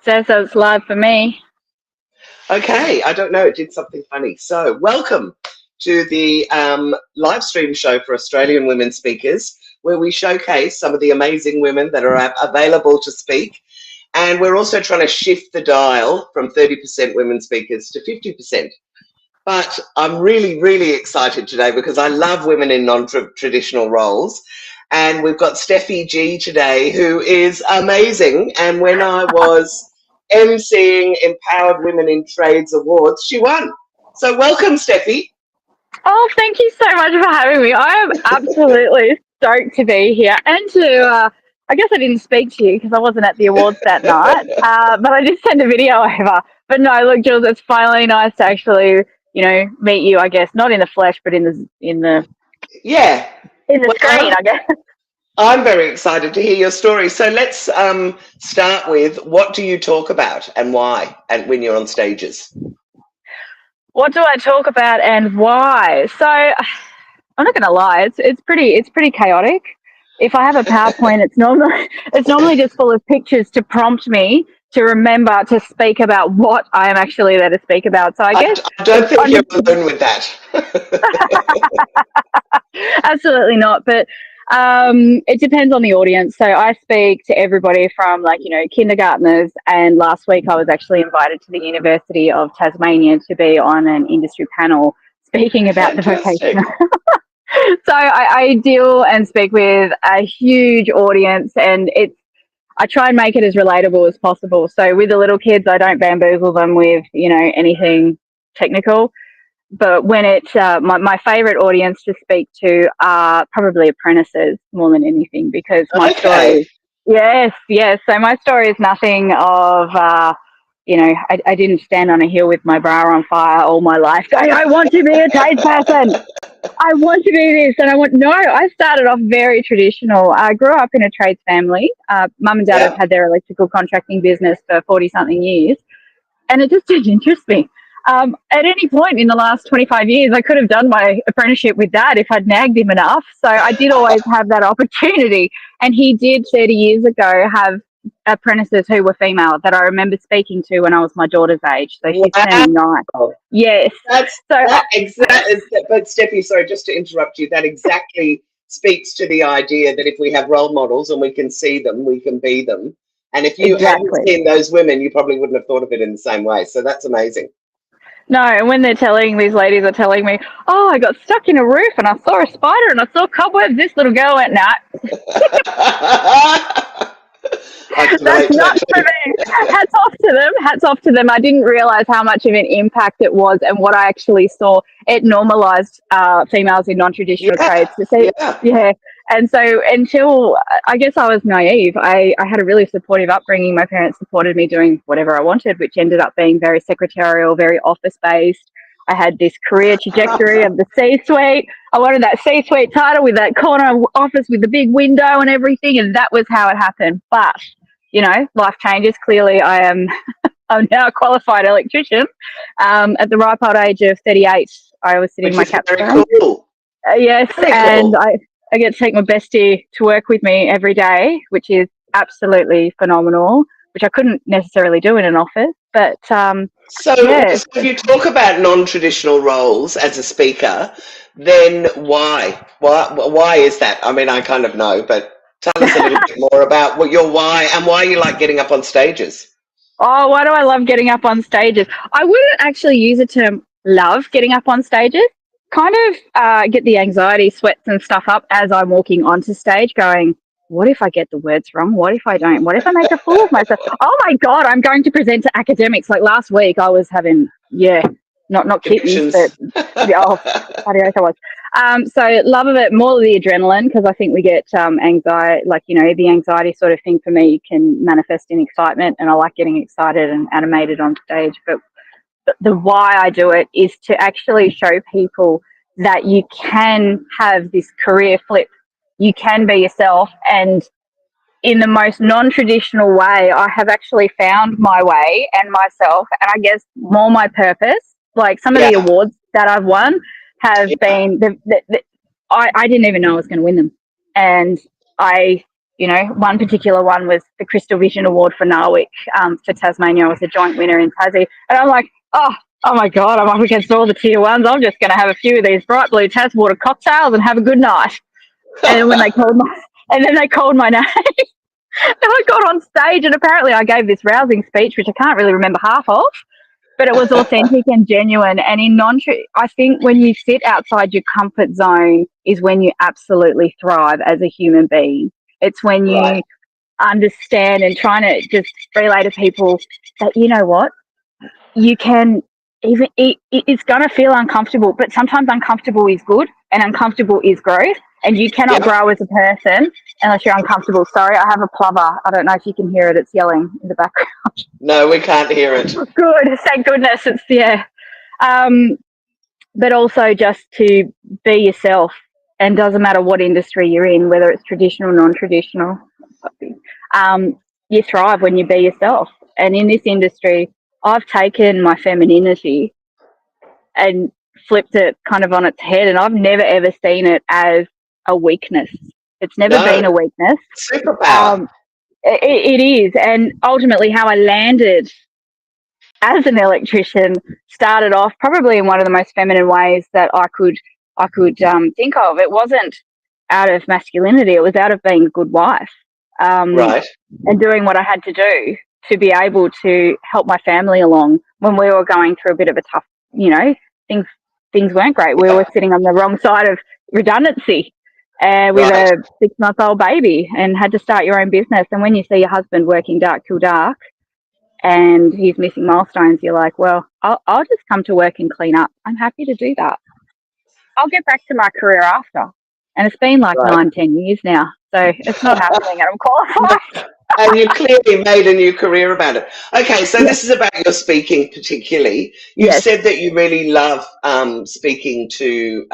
Says it's live for me. Okay, I don't know. It did something funny. So, welcome to the live stream show for Australian women speakers, where we showcase some of the amazing women that are available to speak. And we're also trying to shift the dial from 30% women speakers to 50%. But I'm really, really excited today because I love women in non-traditional roles. And we've got Stephy Gee today, who is amazing. And when I was emceeing Empowered Women in Trades Awards, she won. So welcome, Stephy. Oh, thank you so much for having me. I am absolutely stoked to be here and to, I guess I didn't speak to you because I wasn't at the awards that night, but I did send a video over. But no, look, Jules, it's finally nice to actually, meet you, I guess, not in the flesh, but in the Yeah. screen, I guess. I'm very excited to hear your story. So let's start with, what do you talk about and why, and when you're on stages? What do I talk about and why? So I'm not going to lie, it's pretty chaotic. If I have a PowerPoint, it's normally just full of pictures to prompt me to remember to speak about what I am actually there to speak about. So I guess I don't think you're alone with that. Absolutely not, but it depends on the audience. So I speak to everybody from kindergartners, and last week I was actually invited to the University of Tasmania to be on an industry panel speaking about Fantastic. the vocational. So I deal and speak with a huge audience, and I try and make it as relatable as possible. So with the little kids, I don't bamboozle them with anything technical. But when it's my favourite audience to speak to are probably apprentices more than anything, because my story, yes. So my story is nothing of, I didn't stand on a hill with my bra on fire all my life going, I want to be a tradesperson. I want to be this, and I started off very traditional. I grew up in a trades family. Mum and dad have had their electrical contracting business for 40-something years, and it just didn't interest me. At any point in the last 25 years, I could have done my apprenticeship with Dad if I'd nagged him enough. So I did always have that opportunity. And he did 30 years ago have apprentices who were female that I remember speaking to when I was my daughter's age. So she's turning 9. Yes. But Steffi, sorry, just to interrupt you, that exactly speaks to the idea that if we have role models and we can see them, we can be them. And if you hadn't seen those women, you probably wouldn't have thought of it in the same way. So that's amazing. No, and when these ladies are telling me, oh, I got stuck in a roof and I saw a spider and I saw cobwebs, this little girl went, nah. That's not for me. Hats off to them. I didn't realize how much of an impact it was, and what I actually saw, it normalized females in non-traditional trades. And so until, I guess I was naive, I had a really supportive upbringing. My parents supported me doing whatever I wanted, which ended up being very secretarial, very office-based. I had this career trajectory of the C-suite. I wanted that C-suite title with that corner office with the big window and everything, and that was how it happened. But, life changes. Clearly, I'm now a qualified electrician. At the ripe old age of 38, I was sitting in my capstone. Cool. Yes, and I get to take my bestie to work with me every day, which is absolutely phenomenal, which I couldn't necessarily do in an office. But so if you talk about non-traditional roles as a speaker, then why? Why is that? I mean, I kind of know, but tell us a little bit more about what your why and why you like getting up on stages. Oh, why do I love getting up on stages? I wouldn't actually use the term love getting up on stages. Kind of get the anxiety sweats and stuff up as I'm walking onto stage going, what if I get the words wrong? What if I don't? What if I make a fool of myself? Oh my God, I'm going to present to academics. Like last week I was having, not kittens, but adios I was. So love of it, more the adrenaline, because I think we get anxiety, the anxiety sort of thing for me can manifest in excitement, and I like getting excited and animated on stage. But the why I do it is to actually show people that you can have this career flip. You can be yourself, and in the most non-traditional way, I have actually found my way and myself, and I guess more my purpose. Like some of the awards that I've won have been, I didn't even know I was going to win them. And I You know, one particular one was the Crystal Vision Award for Narwick for Tasmania. I was a joint winner in Tassie. And I'm like, oh my God, I'm up against all the tier ones. I'm just going to have a few of these bright blue Taswater cocktails and have a good night. And then they called my name. And I got on stage, and apparently I gave this rousing speech, which I can't really remember half of, but it was authentic and genuine. And I think when you sit outside your comfort zone is when you absolutely thrive as a human being. It's when you understand and trying to just relay to people that, you know what, you can even, it's going to feel uncomfortable, but sometimes uncomfortable is good and uncomfortable is growth. And you cannot grow as a person unless you're uncomfortable. Sorry, I have a plover. I don't know if you can hear it. It's yelling in the background. No, we can't hear it. Good. Thank goodness. It's, yeah. But also just to be yourself, and doesn't matter what industry you're in, whether it's traditional, non-traditional, you thrive when you be yourself. And in this industry, I've taken my femininity and flipped it kind of on its head, and I've never ever seen it as a weakness. It's never been a weakness. Superpower. It is. And ultimately how I landed as an electrician started off probably in one of the most feminine ways that I could think of. It wasn't out of masculinity. It was out of being a good wife, and doing what I had to do to be able to help my family along when we were going through a bit of a tough, things weren't great. We were sitting on the wrong side of redundancy with a 6-month-old baby, and had to start your own business. And when you see your husband working dark till dark and he's missing milestones, you're like, well, I'll just come to work and clean up. I'm happy to do that. I'll get back to my career after. And it's been like 9-10 years now. So it's not happening, and I'm qualified. And you clearly made a new career about it. Okay, so this is about your speaking particularly. You said that you really love speaking to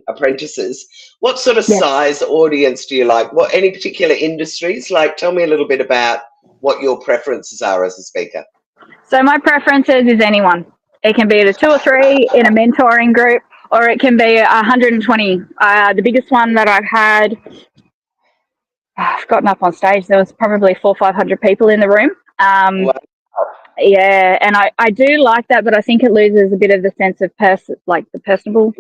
apprentices. What sort of size audience do you like? Any particular industries? Like, tell me a little bit about what your preferences are as a speaker. So my preferences is anyone. It can be at a 2 or 3 in a mentoring group, or it can be 120. The biggest one that I've had, I've gotten up on stage, there was probably 400 or 500 people in the room. Yeah, and I do like that, but I think it loses a bit of the sense of the personable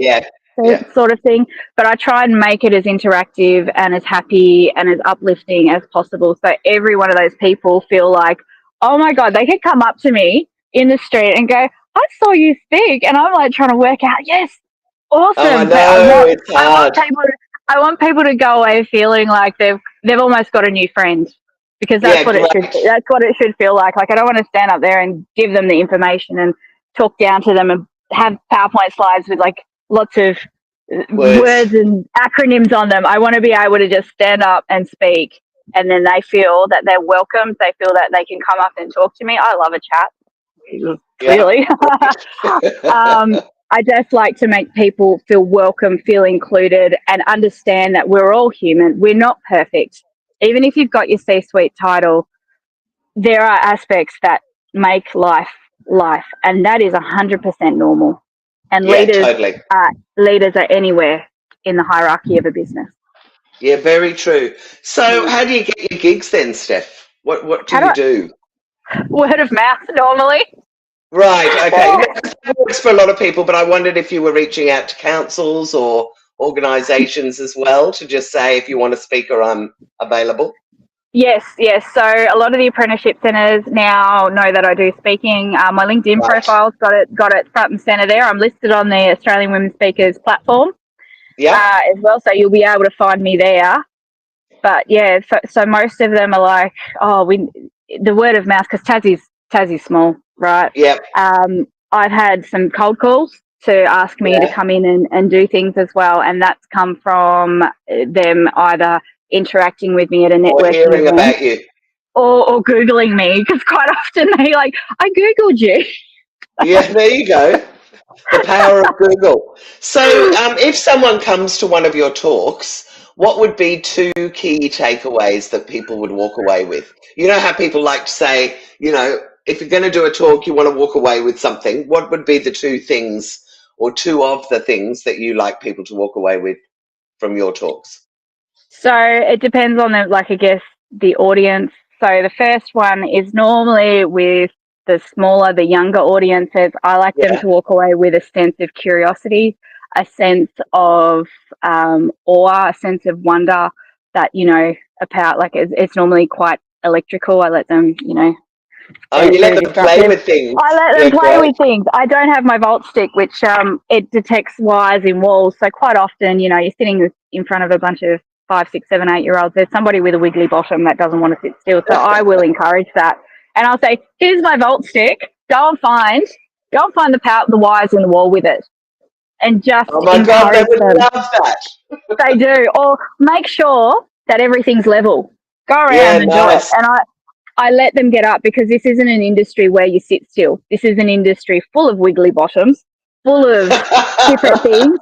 sort of thing. But I try and make it as interactive and as happy and as uplifting as possible, so every one of those people feel like, oh my God, they could come up to me in the street and go, I saw you speak, and I'm like trying to work out, yes, awesome. Oh, I know, it's hard. I want people to go away feeling like they've almost got a new friend, because that's what it should feel like. Like, I don't want to stand up there and give them the information and talk down to them and have PowerPoint slides with like lots of words and acronyms on them. I want to be able to just stand up and speak, and then they feel that they're welcomed. They feel that they can come up and talk to me. I love a chat, clearly. I just like to make people feel welcome, feel included, and understand that we're all human. We're not perfect. Even if you've got your C-suite title, there are aspects that make life, and that is 100% normal. And leaders are anywhere in the hierarchy of a business. Yeah, very true. So how do you get your gigs then, Steph? What do you do? Word of mouth, normally. Right, okay. That works for a lot of people, but I wondered if you were reaching out to councils or organisations as well to just say, if you want a speaker, I'm available. Yes. So a lot of the apprenticeship centres now know that I do speaking. My LinkedIn profile's got it front and centre there. I'm listed on the Australian Women Speakers platform as well, so you'll be able to find me there. But yeah, so most of them are like, the word of mouth, because Tassie's small, right? Yeah. I've had some cold calls to ask me to come in and do things as well, and that's come from them either interacting with me at a networking or hearing event, about you, or Googling me, because quite often they like, I Googled you. Yeah, there you go. The power of Google. So if someone comes to one of your talks, what would be 2 key takeaways that people would walk away with? You know how people like to say, if you're going to do a talk, you want to walk away with something. What would be the 2 things, or 2 of the things that you like people to walk away with from your talks? So it depends on the, like, I guess, the audience. So the first one is normally with the smaller, the younger audiences. I like them Yeah. to walk away with a sense of curiosity, a sense of awe, a sense of wonder that, you know, about, like, it's normally quite electrical. I let them, you know, Oh, they're you let very them play disruptive. with things. I let Yeah, them play great. with things. I don't have my volt stick, which it detects wires in walls. So quite often, you know, you're sitting in front of a bunch of 5, 6, 7, 8 year olds. There's somebody with a wiggly bottom that doesn't want to sit still. So I will encourage that, and I'll say, "Here's my volt stick. Go and find the wires in the wall with it, and just Oh my God, they encourage would them." love that. They do, or make sure that everything's level. Go Yeah, around and do it, nice. and I let them get up because this isn't an industry where you sit still. This is an industry full of wiggly bottoms, full of different things.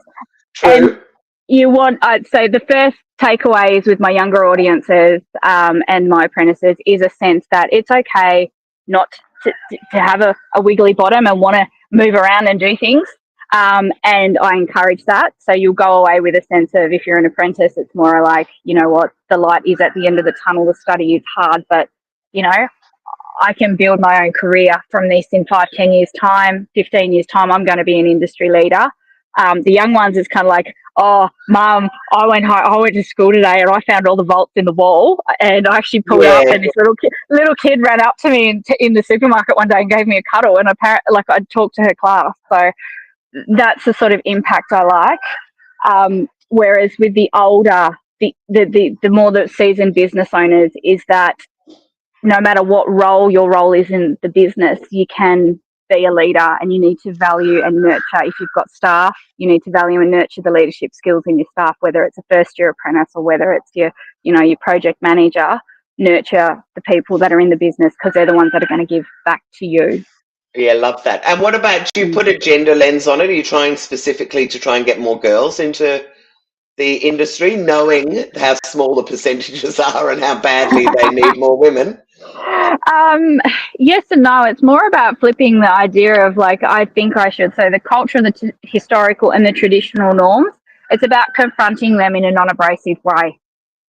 And True. you want, I'd say the first takeaways with my younger audiences and my apprentices is a sense that it's okay not to have a wiggly bottom and want to move around and do things. And I encourage that. So you'll go away with a sense of, if you're an apprentice, it's more like, you know what, the light is at the end of the tunnel. The study is hard, but, you know, I can build my own career from this in 5, 10 years time, 15 years time. I'm going to be an industry leader. The young ones is kind of like, oh, mum, I went to school today and I found all the volts in the wall, and I actually pulled up, Yeah. and this little kid ran up to me in the supermarket one day and gave me a cuddle, and apparently, like, I'd talked to her class. So that's the sort of impact I like. Whereas with the older, the more the seasoned business owners, is that no matter what your role is in the business, you can be a leader, and you need to value and nurture. If you've got staff, you need to value and nurture the leadership skills in your staff, whether it's a first year apprentice or whether it's your project manager. Nurture the people that are in the business, because they're the ones that are going to give back to you. Yeah, love that. And what about, do you put a gender lens on it? Are you trying specifically to try and get more girls into the industry, knowing how small the percentages are and how badly they need more women? Yes and no. It's more about flipping the idea of, like, I think I should. So the culture, the historical and the traditional norms, it's about confronting them in a non-abrasive way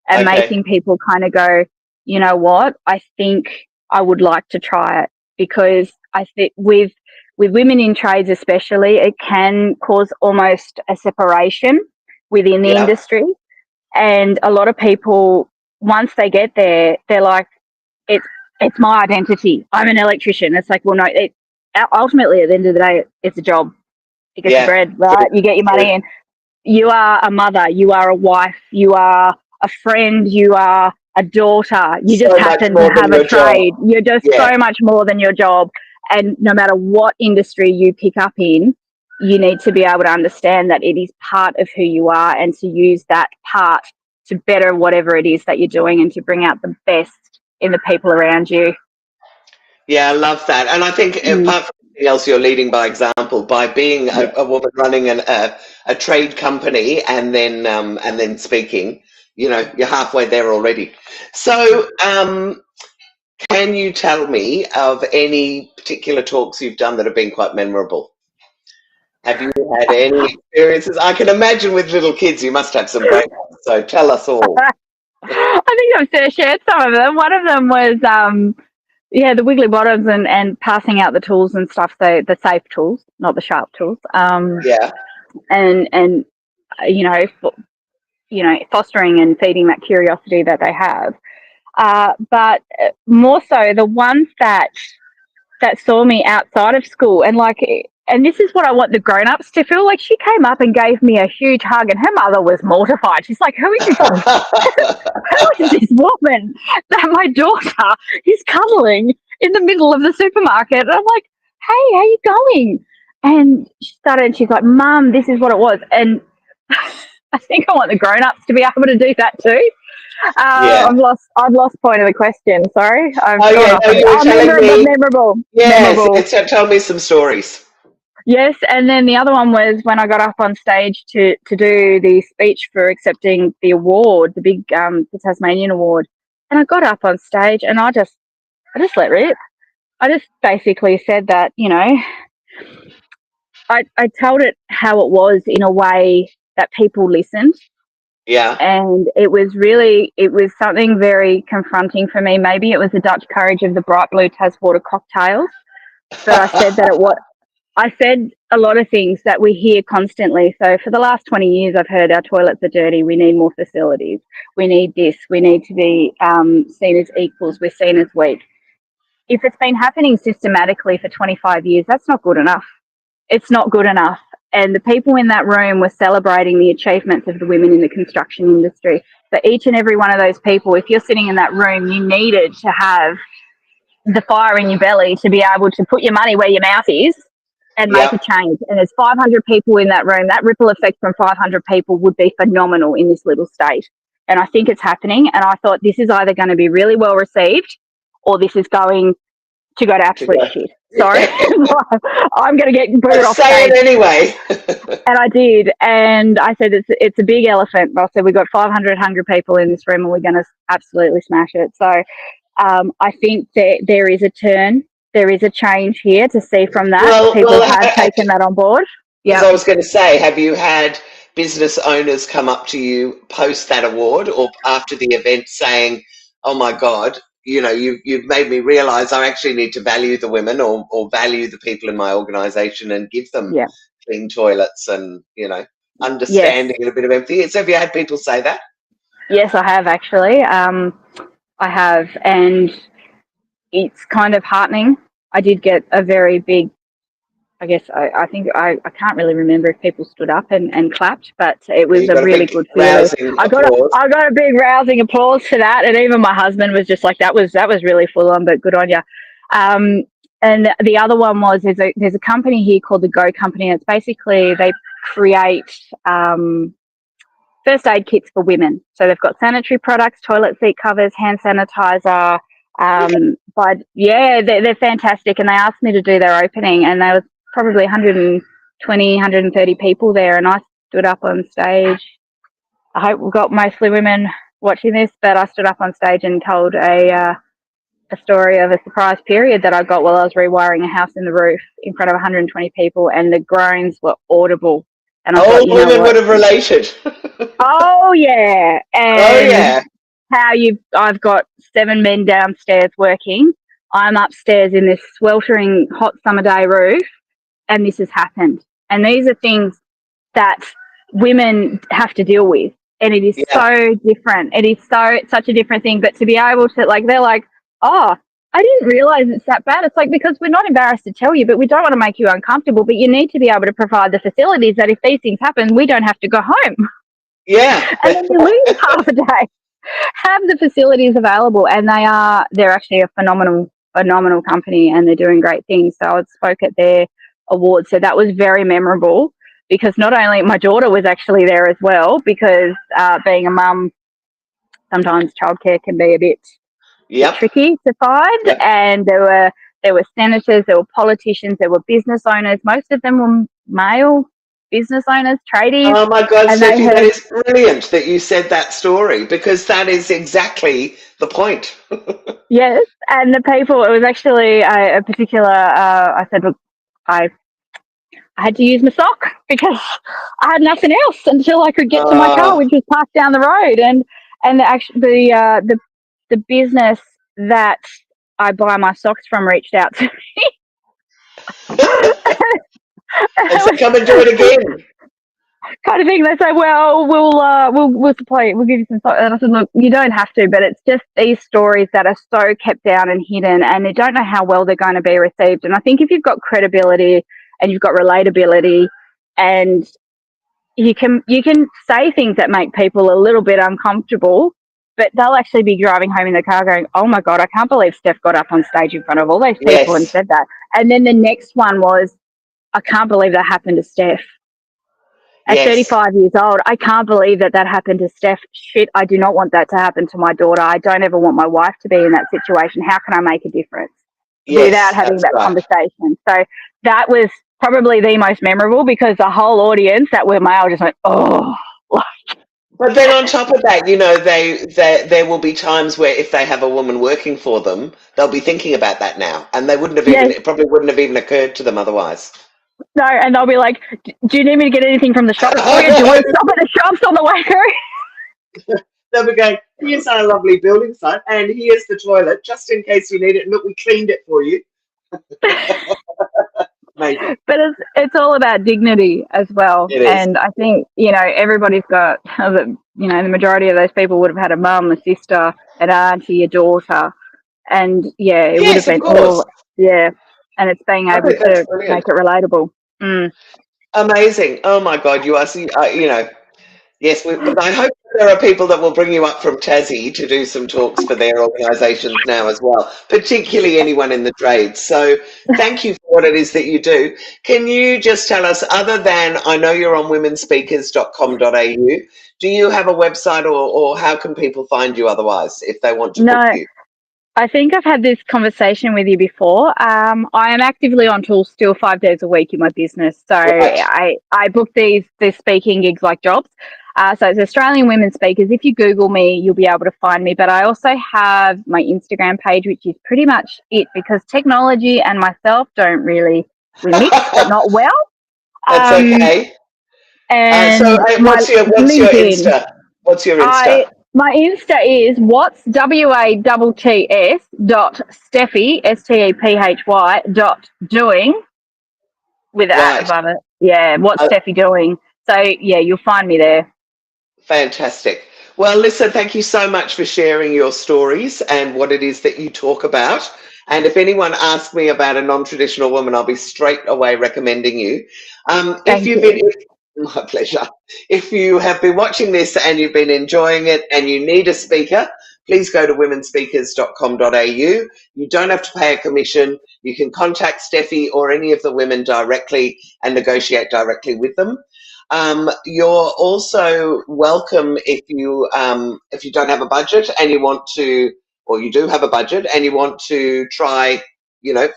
and Okay. making people kind of go, you know what, I think I would like to try it. Because I think with women in trades especially, it can cause almost a separation within the Yeah. industry. And a lot of people, once they get there, they're like, it's it's my identity. I'm an electrician. It's like, well, no, ultimately at the end of the day, it's a job. You get your Yeah. bread, right? True. You get your money True. in. You are a mother. You are a wife. You are a friend. You are a daughter. You just So much happen to more than have a your job. trade. You're just Yeah. so much more than your job. And no matter what industry you pick up in, you need to be able to understand that it is part of who you are, and to use that part to better whatever it is that you're doing, and to bring out the best in the people around you. Yeah, I love that. And I think, apart from anything else, you're leading by example by being Yeah. a woman running a trade company, and then speaking. You know, you're halfway there already. So, can you tell me of any particular talks you've done that have been quite memorable? Have you had any experiences? I can imagine with little kids, you must have some great ones. So tell us all. I think I've shared some of them. One of them was, the wiggly bottoms and passing out the tools and stuff. So the safe tools, not the sharp tools. Yeah. And fostering and feeding that curiosity that they have. But more so, the ones that saw me outside of school, and this is what I want the grown-ups to feel like. She came up and gave me a huge hug, and her mother was mortified. She's like, who is this woman that my daughter is cuddling in the middle of the supermarket? And I'm like, hey, how you going? And she's like, Mum, this is what it was. And I think I want the grown-ups to be able to do that too. Yeah. I've lost point of the question. Sorry, I've Oh, gone yeah. off No, on it. you were Oh, telling me. Yes. memorable. So tell me some stories. Yes, and then the other one was when I got up on stage to do the speech for accepting the award, the big the Tasmanian award, and I got up on stage and I just let rip. I just basically said that, I told it how it was in a way that people listened, Yeah. And it was something very confronting for me. Maybe it was the Dutch courage of the bright blue Taswater cocktails, but I said a lot of things that we hear constantly. So for the last 20 years, I've heard our toilets are dirty. We need more facilities. We need this. We need to be seen as equals. We're seen as weak. If it's been happening systematically for 25 years, that's not good enough. It's not good enough. And the people in that room were celebrating the achievements of the women in the construction industry. So each and every one of those people, if you're sitting in that room, you needed to have the fire in your belly to be able to put your money where your mouth is and make Yeah. a change. And there's 500 people in that room. That ripple effect from 500 people would be phenomenal in this little state. And I think it's happening. And I thought this is either going to be really well received or this is going to go to absolute shit. Sorry. I'm going to get booted off Say stage. it anyway. And I did. And I said, it's a big elephant. I said, we've got 500 hungry people in this room and we're going to absolutely smash it. So I think that there is a turn. There is a change here to see from that. People have taken that on board. As I was going to say, have you had business owners come up to you post that award or after the event saying, oh my God, you've made me realise I actually need to value the women or value the people in my organisation and give them clean toilets and, understanding and a bit of empathy. So have you had people say that? Yes, I have actually. I have, and it's kind of heartening. I did get a very big, I guess, I think I can't really remember if people stood up and clapped, but it was a really good feeling. I got a big rousing applause for that, and even my husband was just like, that was really full on, but good on you. And the other one was there's a company here called the Go Company. And it's basically they create first aid kits for women. So they've got sanitary products, toilet seat covers, hand sanitizer. But yeah, they're fantastic. And they asked me to do their opening, and there was probably 120, 130 people there. And I stood up on stage. I hope we've got mostly women watching this, but I stood up on stage and told a story of a surprise period that I got while I was rewiring a house in the roof in front of 120 people, and the groans were audible. And I thought, women would have related. Oh yeah, and I've got 7 men downstairs working. I'm upstairs in this sweltering hot summer day roof, and this has happened. And these are things that women have to deal with, and it is so different. It is such a different thing. But to be able to, like, they're like, oh, I didn't realize it's that bad. It's like, because we're not embarrassed to tell you, but we don't want to make you uncomfortable. But you need to be able to provide the facilities that if these things happen, we don't have to go home. Yeah. And then you lose half a day. Have the facilities available, and they're actually a phenomenal company, and they're doing great things. So I spoke at their awards. So that was very memorable, because not only my daughter was actually there as well, because being a mum, sometimes childcare can be a bit tricky to find. And there were senators, there were politicians, there were business owners. Most of them were male business owners, tradies. Oh my God, Stephy, that is brilliant that you said that story, because that is exactly the point. Yes, and the people, it was actually a particular, I said, look, I had to use my sock because I had nothing else until I could get to my car, which was parked down the road. And the business that I buy my socks from reached out to me. And so come and do it again. Kind of thing. They say, well, we'll supply it. We'll give you some socks. And I said, look, you don't have to, but it's just these stories that are so kept down and hidden, and they don't know how well they're going to be received. And I think if you've got credibility and you've got relatability, and you can say things that make people a little bit uncomfortable, but they'll actually be driving home in the car going, oh my God, I can't believe Steph got up on stage in front of all those people and said that. And then the next one was, I can't believe that happened to Steph. At 35 years old, I can't believe that happened to Steph. Shit, I do not want that to happen to my daughter. I don't ever want my wife to be in that situation. How can I make a difference without having that conversation? So that was probably the most memorable, because the whole audience that were male just went, oh. But then on top of that, there will be times where if they have a woman working for them, they'll be thinking about that now, and they it probably wouldn't have even occurred to them otherwise. No, and they'll be like, do you need me to get anything from the shop for you? Do you want to stop at the shops on the way through? They'll be going, here's our lovely building site, and here's the toilet, just in case you need it. Look, we cleaned it for you. Maybe. But it's all about dignity as well. It is. And I think, everybody's got, the majority of those people would have had a mum, a sister, an auntie, a daughter. And yeah, it would have Yes, of been course. all, yeah. And it's being I able think that's to brilliant. make it relatable. Mm. Amazing. Oh my God, you are, yes, but I hope there are people that will bring you up from Tassie to do some talks for their organisations now as well, particularly anyone in the trades. So thank you for what it is that you do. Can you just tell us, other than, I know you're on womenspeakers.com.au, do you have a website, or how can people find you otherwise if they want to book No, you? I think I've had this conversation with you before. I am actively on tools still 5 days a week in my business. So Right. I book these speaking gigs like jobs. So it's Australian Women Speakers. If you Google me, you'll be able to find me. But I also have my Instagram page, which is pretty much it, because technology and myself don't really, we mix, but not well. That's Um, okay. So and my what's your LinkedIn. Insta? What's your Insta? My Insta is what's WATTS dot Stephy STEPHY dot doing with at Right. above it. Yeah, what's Uh, Steffi doing? So yeah, you'll find me there. Fantastic. Well, listen, thank you so much for sharing your stories and what it is that you talk about. And if anyone asks me about a non-traditional woman, I'll be straight away recommending you. If Thank you've been, you. my pleasure. If you have been watching this and you've been enjoying it and you need a speaker, please go to womenspeakers.com.au. You don't have to pay a commission. You can contact Steffi or any of the women directly and negotiate directly with them. You're also welcome if you don't have a budget and you want to, or you do have a budget and you want to try,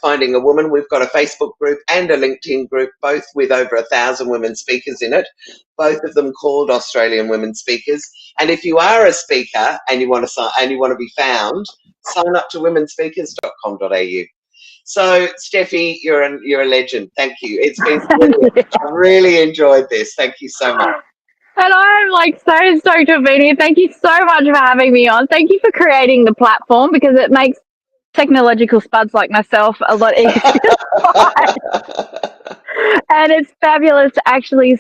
finding a woman. We've got a Facebook group and a LinkedIn group, both with over 1,000 women speakers in it. Both of them called Australian Women Speakers. And if you are a speaker and you want to be found, sign up to womenspeakers.com.au. So, Steffi, you're a legend. Thank you. It's been brilliant. I really enjoyed this. Thank you so much. And I'm like so stoked to have been here. Thank you so much for having me on. Thank you for creating the platform, because it makes technological spuds like myself a lot easier to find. And it's fabulous to actually